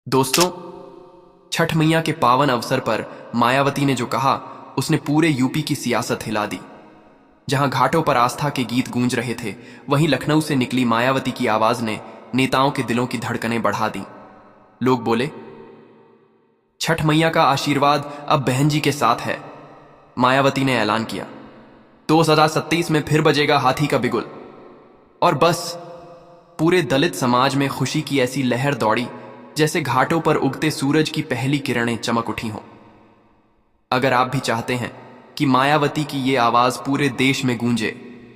दोस्तों, छठ मैया के पावन अवसर पर मायावती ने जो कहा उसने पूरे यूपी की सियासत हिला दी। जहां घाटों पर आस्था के गीत गूंज रहे थे, वहीं लखनऊ से निकली मायावती की आवाज ने नेताओं के दिलों की धड़कनें बढ़ा दी। लोग बोले, छठ मैया का आशीर्वाद अब बहन जी के साथ है। मायावती ने ऐलान किया, 2027 में फिर बजेगा हाथी का बिगुल। और बस पूरे दलित समाज में खुशी की ऐसी लहर दौड़ी जैसे घाटों पर उगते सूरज की पहली किरणें चमक उठी हों। अगर आप भी चाहते हैं कि मायावती की ये आवाज पूरे देश में गूंजे,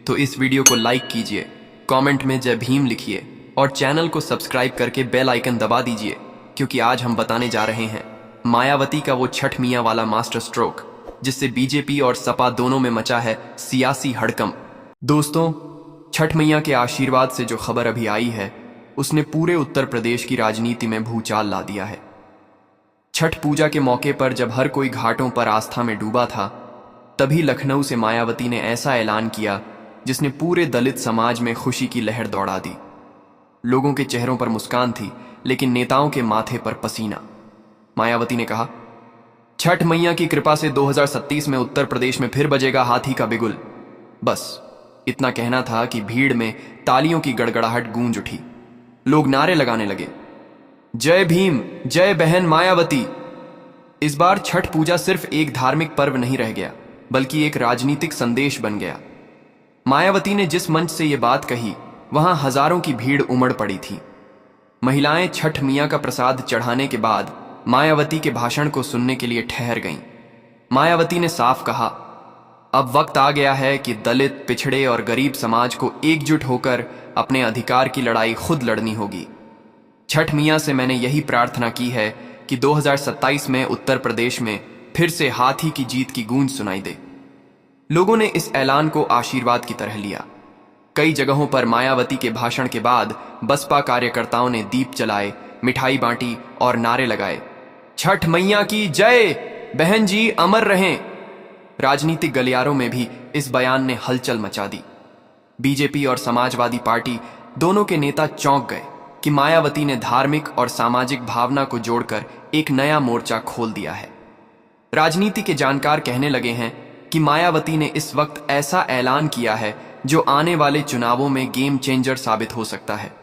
तो इस वीडियो को लाइक कीजिए, कमेंट में जय भीम लिखिए और चैनल को सब्सक्राइब करके बेल आइकन दबा दीजिए, क्योंकि आज हम बताने जा रहे हैं मायावती का वो छठ मियां वाला मास्टर स्ट्रोक जिससे बीजेपी और सपा दोनों में मचा है सियासी हड़कंप। दोस्तों, छठ मैया के आशीर्वाद से जो खबर अभी आई है उसने पूरे उत्तर प्रदेश की राजनीति में भूचाल ला दिया है। छठ पूजा के मौके पर जब हर कोई घाटों पर आस्था में डूबा था, तभी लखनऊ से मायावती ने ऐसा ऐलान किया जिसने पूरे दलित समाज में खुशी की लहर दौड़ा दी। लोगों के चेहरों पर मुस्कान थी, लेकिन नेताओं के माथे पर पसीना। मायावती ने कहा, छठ मैया की कृपा से 2027 में उत्तर प्रदेश में फिर बजेगा हाथी का बिगुल। बस इतना कहना था कि भीड़ में तालियों की गड़गड़ाहट गूंज उठी। लोग नारे लगाने लगे, जय भीम, जय बहन मायावती। इस बार छठ पूजा सिर्फ एक धार्मिक पर्व नहीं रह गया, बल्कि एक राजनीतिक संदेश बन गया। मायावती ने जिस मंच से यह बात कही, वहां हजारों की भीड़ उमड़ पड़ी थी। महिलाएं छठ मियां का प्रसाद चढ़ाने के बाद मायावती के भाषण को सुनने के लिए ठहर गईं। मायावती ने साफ कहा, अब वक्त आ गया है कि दलित, पिछड़े और गरीब समाज को एकजुट होकर अपने अधिकार की लड़ाई खुद लड़नी होगी। छठ मियां से मैंने यही प्रार्थना की है कि 2027 में उत्तर प्रदेश में फिर से हाथी की जीत की गूंज सुनाई दे। लोगों ने इस ऐलान को आशीर्वाद की तरह लिया। कई जगहों पर मायावती के भाषण के बाद बसपा कार्यकर्ताओं ने दीप जलाए, मिठाई बांटी और नारे लगाए, छठ मैया की जय, बहन जी अमर रहें। राजनीतिक गलियारों में भी इस बयान ने हलचल मचा दी। बीजेपी और समाजवादी पार्टी दोनों के नेता चौंक गए कि मायावती ने धार्मिक और सामाजिक भावना को जोड़कर एक नया मोर्चा खोल दिया है। राजनीति के जानकार कहने लगे हैं कि मायावती ने इस वक्त ऐसा ऐलान किया है जो आने वाले चुनावों में गेम चेंजर साबित हो सकता है।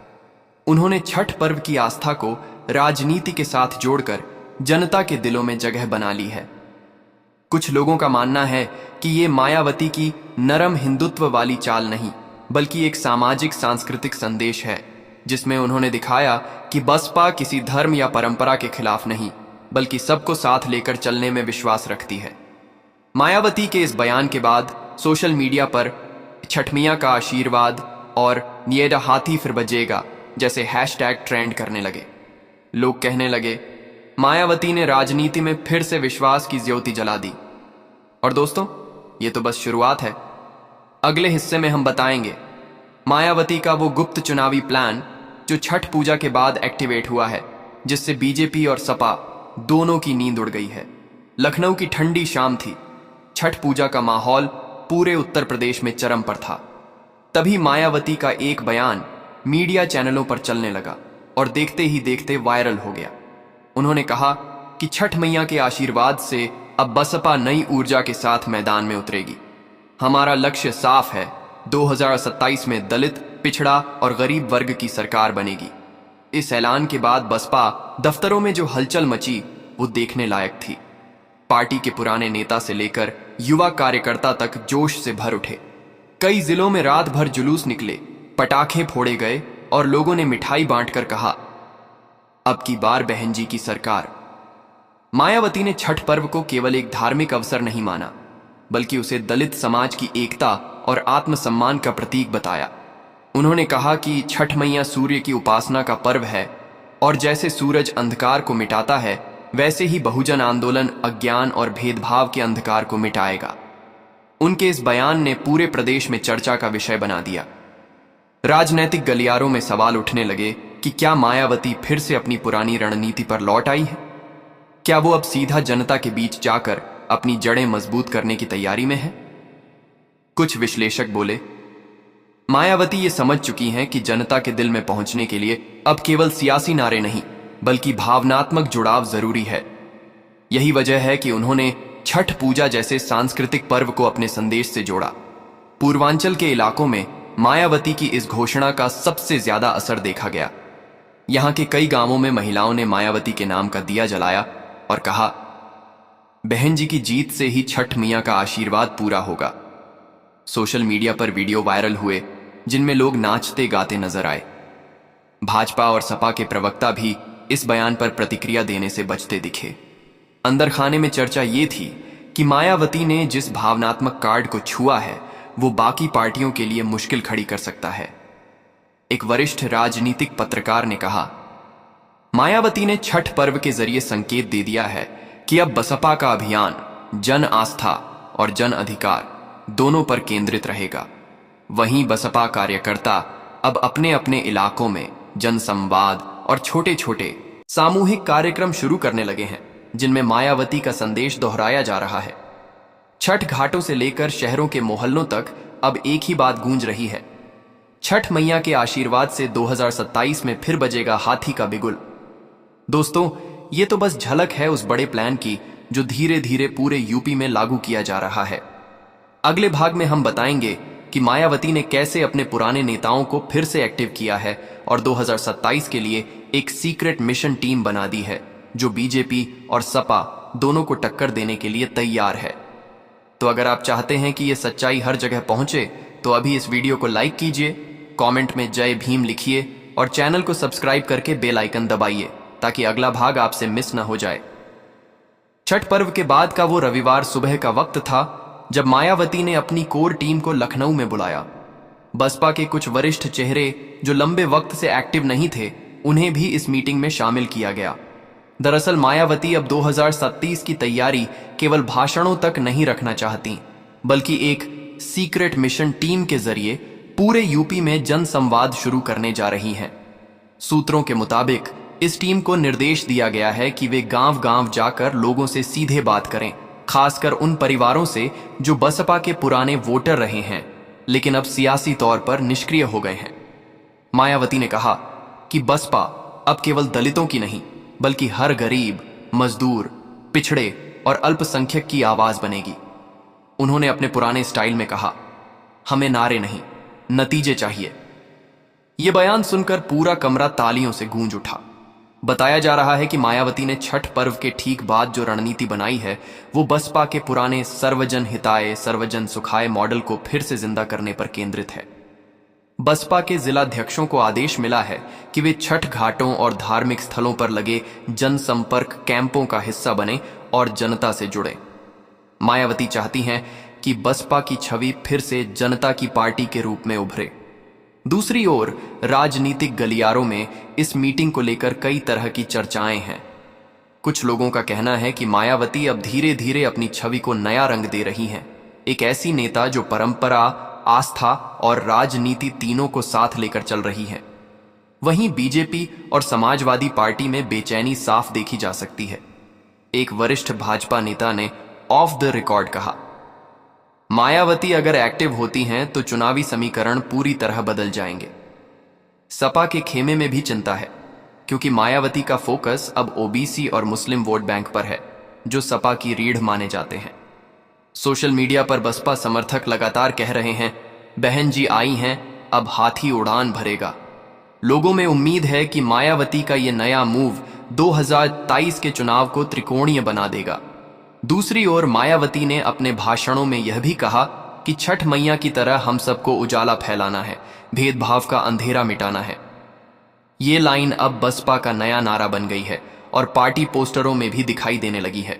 उन्होंने छठ पर्व की आस्था को राजनीति के साथ जोड़कर जनता के दिलों में जगह बना ली है। कुछ लोगों का मानना है कि ये मायावती की नरम हिंदुत्व वाली चाल नहीं, बल्कि एक सामाजिक सांस्कृतिक संदेश है, जिसमें उन्होंने दिखाया कि बसपा किसी धर्म या परंपरा के खिलाफ नहीं, बल्कि सबको साथ लेकर चलने में विश्वास रखती है। मायावती के इस बयान के बाद सोशल मीडिया पर छठ मियां का आशीर्वाद और नियेडा हाथी फिर बजेगा जैसे हैशटैग ट्रेंड करने लगे। लोग कहने लगे, मायावती ने राजनीति में फिर से विश्वास की ज्योति जला दी। और दोस्तों, ये तो बस शुरुआत है। अगले हिस्से में हम बताएंगे मायावती का वो गुप्त चुनावी प्लान जो छठ पूजा के बाद एक्टिवेट हुआ है, जिससे बीजेपी और सपा दोनों की नींद उड़ गई है। लखनऊ की ठंडी शाम थी। छठ पूजा का माहौल पूरे उत्तर प्रदेश में चरम पर था। तभी मायावती का एक बयान मीडिया चैनलों पर चलने लगा और देखते ही देखते वायरल हो गया। उन्होंने कहा कि छठ मैया के आशीर्वाद से अब बसपा नई ऊर्जा के साथ मैदान में उतरेगी। हमारा लक्ष्य साफ है, 2027 में दलित, पिछड़ा और गरीब वर्ग की सरकार बनेगी। इस ऐलान के बाद बसपा दफ्तरों में जो हलचल मची वो देखने लायक थी। पार्टी के पुराने नेता से लेकर युवा कार्यकर्ता तक जोश से भर उठे। कई जिलों में रात भर जुलूस निकले, पटाखे फोड़े गए और लोगों ने मिठाई बांटकर कहा, अब की बार बहन जी की सरकार। मायावती ने छठ पर्व को केवल एक धार्मिक अवसर नहीं माना, बल्कि उसे दलित समाज की एकता और आत्मसम्मान का प्रतीक बताया। उन्होंने कहा कि छठ मैया सूर्य की उपासना का पर्व है और जैसे सूरज अंधकार को मिटाता है, वैसे ही बहुजन आंदोलन अज्ञान और भेदभाव के अंधकार को मिटाएगा। उनके इस बयान ने पूरे प्रदेश में चर्चा का विषय बना दिया। राजनैतिक गलियारों में सवाल उठने लगे कि क्या मायावती फिर से अपनी पुरानी रणनीति पर लौट आई है? क्या वो अब सीधा जनता के बीच जाकर अपनी जड़ें मजबूत करने की तैयारी में है? कुछ विश्लेषक बोले, मायावती ये समझ चुकी हैं कि जनता के दिल में पहुंचने के लिए अब केवल सियासी नारे नहीं, बल्कि भावनात्मक जुड़ाव जरूरी है। यही वजह है कि उन्होंने छठ पूजा जैसे सांस्कृतिक पर्व को अपने संदेश से जोड़ा। पूर्वांचल के इलाकों में मायावती की इस घोषणा का सबसे ज्यादा असर देखा गया। यहां के कई गांवों में महिलाओं ने मायावती के नाम का दिया जलाया और कहा, बहन जी की जीत से ही छठ मियां का आशीर्वाद पूरा होगा। सोशल मीडिया पर वीडियो वायरल हुए जिनमें लोग नाचते गाते नजर आए। भाजपा और सपा के प्रवक्ता भी इस बयान पर प्रतिक्रिया देने से बचते दिखे। अंदर खाने में चर्चा ये थी कि मायावती ने जिस भावनात्मक कार्ड को छुआ है वो बाकी पार्टियों के लिए मुश्किल खड़ी कर सकता है। एक वरिष्ठ राजनीतिक पत्रकार ने कहा, मायावती ने छठ पर्व के जरिए संकेत दे दिया है कि अब बसपा का अभियान जन आस्था और जन अधिकार दोनों पर केंद्रित रहेगा। वहीं बसपा कार्यकर्ता अब अपने अपने इलाकों में जन संवाद और छोटे छोटे सामूहिक कार्यक्रम शुरू करने लगे हैं जिनमें मायावती का संदेश दोहराया जा रहा है। छठ घाटों से लेकर शहरों के मोहल्लों तक अब एक ही बात गूंज रही है, छठ मैया के आशीर्वाद से 2027 में फिर बजेगा हाथी का बिगुल। दोस्तों, ये तो बस झलक है उस बड़े प्लान की जो धीरे धीरे पूरे यूपी में लागू किया जा रहा है। अगले भाग में हम बताएंगे कि मायावती ने कैसे अपने पुराने नेताओं को फिर से एक्टिव किया है और 2027 के लिए एक सीक्रेट मिशन टीम बना दी है जो बीजेपी और सपा दोनों को टक्कर देने के लिए तैयार है। तो अगर आप चाहते हैं कि यह सच्चाई हर जगह पहुंचे तो अभी इस वीडियो को लाइक कीजिए, कमेंट में जय भीम लिखिए और चैनल को सब्सक्राइब करके बेल आइकन दबाइए ताकि अगला भाग आपसे मिस न हो जाए। छठ पर्व के बाद का वो रविवार सुबह का वक्त था जब मायावती ने अपनी कोर टीम को लखनऊ में बुलाया। बसपा के कुछ वरिष्ठ चेहरे जो लंबे वक्त से एक्टिव नहीं थे, उन्हें भी इस मीटिंग में शामिल किया गया। दरअसल मायावती अब 2027 की तैयारी केवल भाषणों तक नहीं रखना चाहती, बल्कि एक सीक्रेट मिशन टीम के जरिए पूरे यूपी में जन संवाद शुरू करने जा रही हैं। सूत्रों के मुताबिक इस टीम को निर्देश दिया गया है कि वे गांव गांव जाकर लोगों से सीधे बात करें, खासकर उन परिवारों से जो बसपा के पुराने वोटर रहे हैं लेकिन अब सियासी तौर पर निष्क्रिय हो गए हैं। मायावती ने कहा कि बसपा अब केवल दलितों की नहीं बल्कि हर गरीब, मजदूर, पिछड़े और अल्पसंख्यक की आवाज बनेगी। उन्होंने अपने पुराने स्टाइल में कहा, हमें नारे नहीं, नतीजे चाहिए। यह बयान सुनकर पूरा कमरा तालियों से गूंज उठा। बताया जा रहा है कि मायावती ने छठ पर्व के ठीक बाद जो रणनीति बनाई है वो बसपा के पुराने सर्वजन हिताय सर्वजन सुखाय मॉडल को फिर से जिंदा करने पर केंद्रित है। बसपा के जिलाध्यक्षों को आदेश मिला है कि वे छठ घाटों और धार्मिक स्थलों पर लगे जनसंपर्क कैंपों का हिस्सा बने और जनता से जुड़े। मायावती चाहती हैं कि बसपा की छवि फिर से जनता की पार्टी के रूप में उभरे। दूसरी ओर राजनीतिक गलियारों में इस मीटिंग को लेकर कई तरह की चर्चाएं हैं। कुछ लोगों का कहना है कि मायावती अब धीरे धीरे अपनी छवि को नया रंग दे रही हैं, एक ऐसी नेता जो परंपरा, आस्था और राजनीति तीनों को साथ लेकर चल रही है। वहीं बीजेपी और समाजवादी पार्टी में बेचैनी साफ देखी जा सकती है। एक वरिष्ठ भाजपा नेता ने ऑफ द रिकॉर्ड कहा, मायावती अगर एक्टिव होती हैं तो चुनावी समीकरण पूरी तरह बदल जाएंगे। सपा के खेमे में भी चिंता है क्योंकि मायावती का फोकस अब ओबीसी और मुस्लिम वोट बैंक पर है जो सपा की रीढ़ माने जाते हैं। सोशल मीडिया पर बसपा समर्थक लगातार कह रहे हैं, बहन जी आई हैं, अब हाथी उड़ान भरेगा। लोगों में उम्मीद है कि मायावती का यह नया मूव 2023 के चुनाव को त्रिकोणीय बना देगा। दूसरी ओर मायावती ने अपने भाषणों में यह भी कहा कि छठ मैया की तरह हम सबको उजाला फैलाना है, भेदभाव का अंधेरा मिटाना है। ये लाइन अब बसपा का नया नारा बन गई है और पार्टी पोस्टरों में भी दिखाई देने लगी है।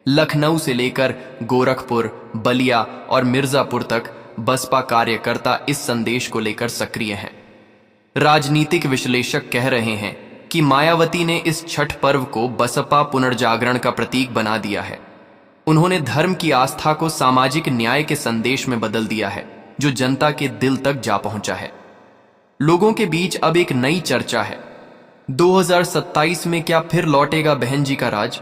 लखनऊ से लेकर गोरखपुर, बलिया और मिर्जापुर तक बसपा कार्यकर्ता इस संदेश को लेकर सक्रिय हैं। राजनीतिक विश्लेषक कह रहे हैं कि मायावती ने इस छठ पर्व को बसपा पुनर्जागरण का प्रतीक बना दिया है। उन्होंने धर्म की आस्था को सामाजिक न्याय के संदेश में बदल दिया है जो जनता के दिल तक जा पहुंचा है। लोगों के बीच अब एक नई चर्चा है, 2027 में क्या फिर लौटेगा बहन जी का राज?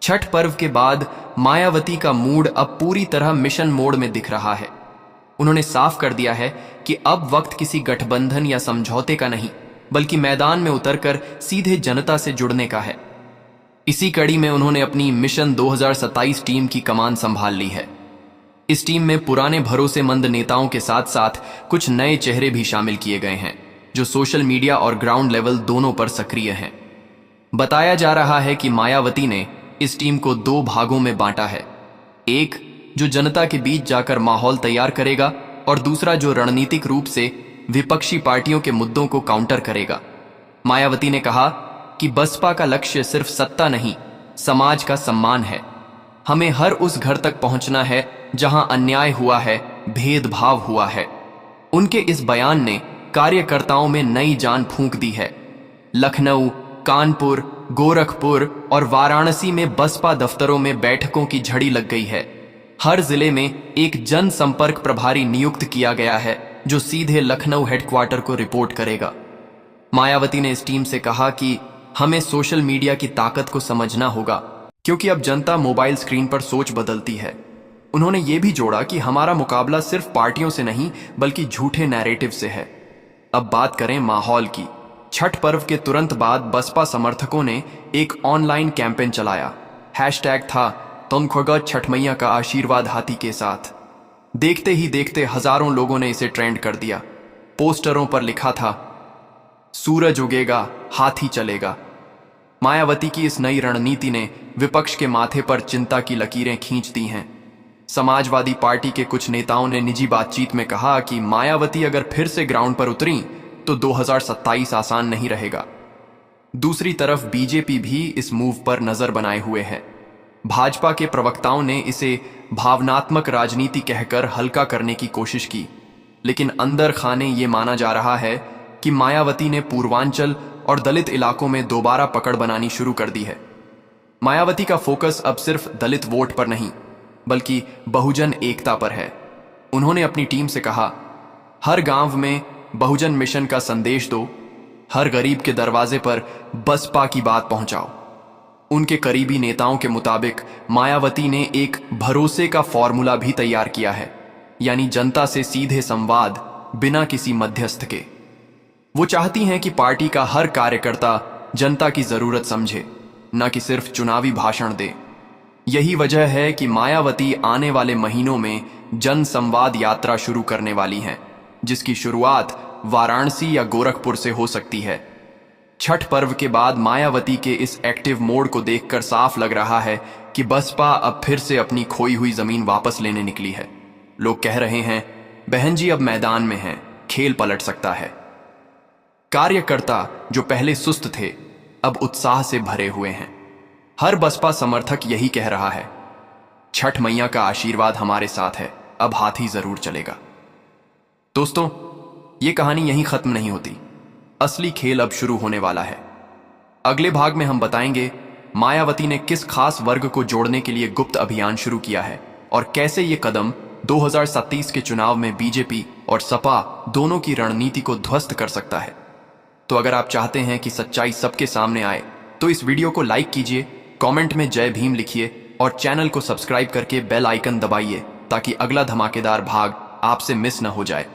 छठ पर्व के बाद मायावती का मूड अब पूरी तरह मिशन मोड में दिख रहा है। उन्होंने साफ कर दिया है कि अब वक्त किसी गठबंधन या समझौते का नहीं बल्कि मैदान में उतरकर सीधे जनता से जुड़ने का है। इसी कड़ी में उन्होंने अपनी मिशन 2027 टीम की कमान संभाल ली है। इस टीम में पुराने भरोसेमंद नेताओं के साथ साथ कुछ नए चेहरे भी शामिल किए गए हैं, जो सोशल मीडिया और ग्राउंड लेवल दोनों पर सक्रिय हैं। बताया जा रहा है कि मायावती ने इस टीम को 2 भागों में बांटा है, एक जो जनता के बीच जाकर माहौल तैयार करेगा और दूसरा जो रणनीतिक रूप से विपक्षी पार्टियों के मुद्दों को काउंटर करेगा। मायावती ने कहा कि बसपा का लक्ष्य सिर्फ सत्ता नहीं, समाज का सम्मान है। हमें हर उस घर तक पहुंचना है जहां अन्याय हुआ है, भेदभाव हुआ है। उनके इस बयान ने कार्यकर्ताओं में नई जान फूंक दी है। लखनऊ, कानपुर, गोरखपुर और वाराणसी में बसपा दफ्तरों में बैठकों की झड़ी लग गई है। हर जिले में एक जनसंपर्क प्रभारी नियुक्त किया गया है, जो सीधे लखनऊ हेडक्वार्टर को रिपोर्ट करेगा। मायावती ने इस टीम से कहा कि हमें सोशल मीडिया की ताकत को समझना होगा, क्योंकि अब जनता मोबाइल स्क्रीन पर सोच बदलती है। उन्होंने ये भी जोड़ा कि हमारा मुकाबला सिर्फ पार्टियों से नहीं, बल्कि झूठे नैरेटिव से है। अब बात करें माहौल की। छठ पर्व के तुरंत बाद बसपा समर्थकों ने एक ऑनलाइन कैंपेन चलाया। हैशटैग था तुम खोगा छठ मैया का आशीर्वाद हाथी के साथ। देखते ही देखते हजारों लोगों ने इसे ट्रेंड कर दिया। पोस्टरों पर लिखा था सूरज उगेगा, हाथी चलेगा। मायावती की इस नई रणनीति ने विपक्ष के माथे पर चिंता की लकीरें खींच दी हैं। समाजवादी पार्टी के कुछ नेताओं ने निजी बातचीत में कहा कि मायावती अगर फिर से ग्राउंड पर उतरी तो 2027 आसान नहीं रहेगा। दूसरी तरफ बीजेपी भी इस मूव पर नजर बनाए हुए है। भाजपा के प्रवक्ताओं ने इसे भावनात्मक राजनीति कहकर हल्का करने की कोशिश की, लेकिन अंदर खाने ये माना जा रहा है कि मायावती ने पूर्वांचल और दलित इलाकों में दोबारा पकड़ बनानी शुरू कर दी है। मायावती का फोकस अब सिर्फ दलित वोट पर नहीं, बल्कि बहुजन एकता पर है। उन्होंने अपनी टीम से कहा, हर गांव में बहुजन मिशन का संदेश दो, हर गरीब के दरवाजे पर बसपा की बात पहुंचाओ। उनके करीबी नेताओं के मुताबिक मायावती ने एक भरोसे का फॉर्मूला भी तैयार किया है, यानी जनता से सीधे संवाद बिना किसी मध्यस्थ के। वो चाहती हैं कि पार्टी का हर कार्यकर्ता जनता की जरूरत समझे, न कि सिर्फ चुनावी भाषण दे। यही वजह है कि मायावती आने वाले महीनों में जन संवाद यात्रा शुरू करने वाली हैं, जिसकी शुरुआत वाराणसी या गोरखपुर से हो सकती है। छठ पर्व के बाद मायावती के इस एक्टिव मोड को देखकर साफ लग रहा है कि बसपा अब फिर से अपनी खोई हुई जमीन वापस लेने निकली है। लोग कह रहे हैं, बहन जी अब मैदान में हैं, खेल पलट सकता है। कार्यकर्ता जो पहले सुस्त थे, अब उत्साह से भरे हुए हैं। हर बसपा समर्थक यही कह रहा है, छठ मैया का आशीर्वाद हमारे साथ है, अब हाथी जरूर चलेगा। दोस्तों, ये कहानी यहीं खत्म नहीं होती। असली खेल अब शुरू होने वाला है। अगले भाग में हम बताएंगे मायावती ने किस खास वर्ग को जोड़ने के लिए गुप्त अभियान शुरू किया है और कैसे ये कदम 2027 के चुनाव में बीजेपी और सपा दोनों की रणनीति को ध्वस्त कर सकता है। तो अगर आप चाहते हैं कि सच्चाई सबके सामने आए, तो इस वीडियो को लाइक कीजिए, कमेंट में जय भीम लिखिए और चैनल को सब्सक्राइब करके बेल आइकन दबाइए, ताकि अगला धमाकेदार भाग आपसे मिस न हो जाए।